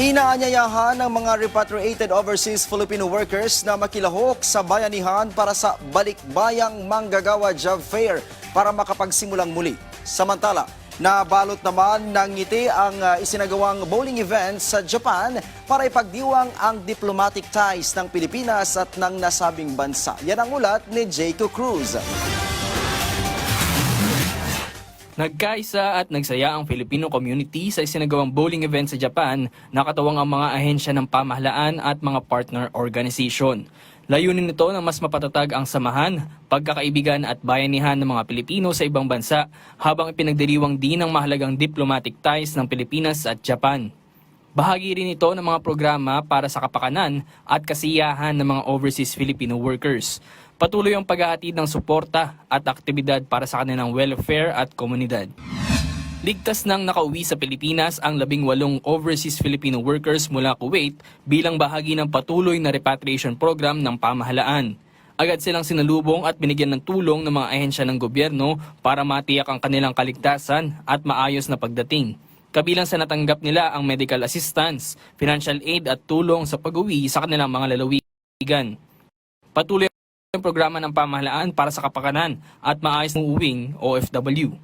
Inaanyayahan ng mga repatriated overseas Filipino workers na makilahok sa bayanihan para sa Balikbayang Manggagawa Job Fair para makapagsimulang muli. Samantala, nabalot naman ng ngiti ang isinagawang bowling event sa Japan para ipagdiwang ang diplomatic ties ng Pilipinas at ng nasabing bansa. Yan ang ulat ni Jayco Cruz. Nagkaisa at nagsaya ang Filipino community sa isinagawang bowling event sa Japan na katawang ang mga ahensya ng pamahalaan at mga partner organization. Layunin nito na mas mapatatag ang samahan, pagkakaibigan at bayanihan ng mga Pilipino sa ibang bansa habang ipinagdiriwang din ang mahalagang diplomatic ties ng Pilipinas at Japan. Bahagi rin ito ng mga programa para sa kapakanan at kasiyahan ng mga overseas Filipino workers. Patuloy ang paghahatid ng suporta at aktibidad para sa kanilang welfare at komunidad. Ligtas nang nakauwi sa Pilipinas ang 18 overseas Filipino workers mula Kuwait bilang bahagi ng patuloy na repatriation program ng pamahalaan. Agad silang sinalubong at binigyan ng tulong ng mga ahensya ng gobyerno para matiyak ang kanilang kaligtasan at maayos na pagdating. Kabilang sa natanggap nila ang medical assistance, financial aid at tulong sa pag-uwi sa kanilang mga lalawigan. Patuloy ang programa ng pamahalaan para sa kapakanan at maayos ng uwing OFW.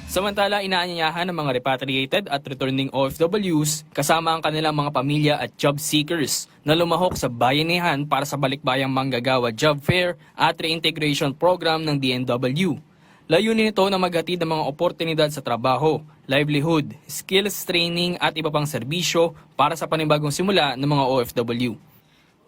Samantala, inaanyayahan ng mga repatriated at returning OFWs kasama ang kanilang mga pamilya at job seekers na lumahok sa bayanihan para sa Balikbayang Manggagawa Job Fair at Reintegration Program ng DNW. Layunin nito na maghatid ng mga oportunidad sa trabaho, livelihood, skills training at iba pang serbisyo para sa panibagong simula ng mga OFW.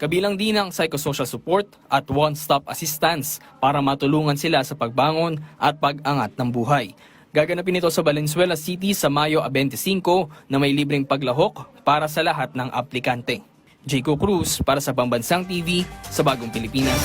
Kabilang din ang psychosocial support at one-stop assistance para matulungan sila sa pagbangon at pag-angat ng buhay. Gaganapin ito sa Valenzuela City sa Mayo 25 na may libreng paglahok para sa lahat ng aplikante. Jayco Cruz para sa Pambansang TV sa Bagong Pilipinas.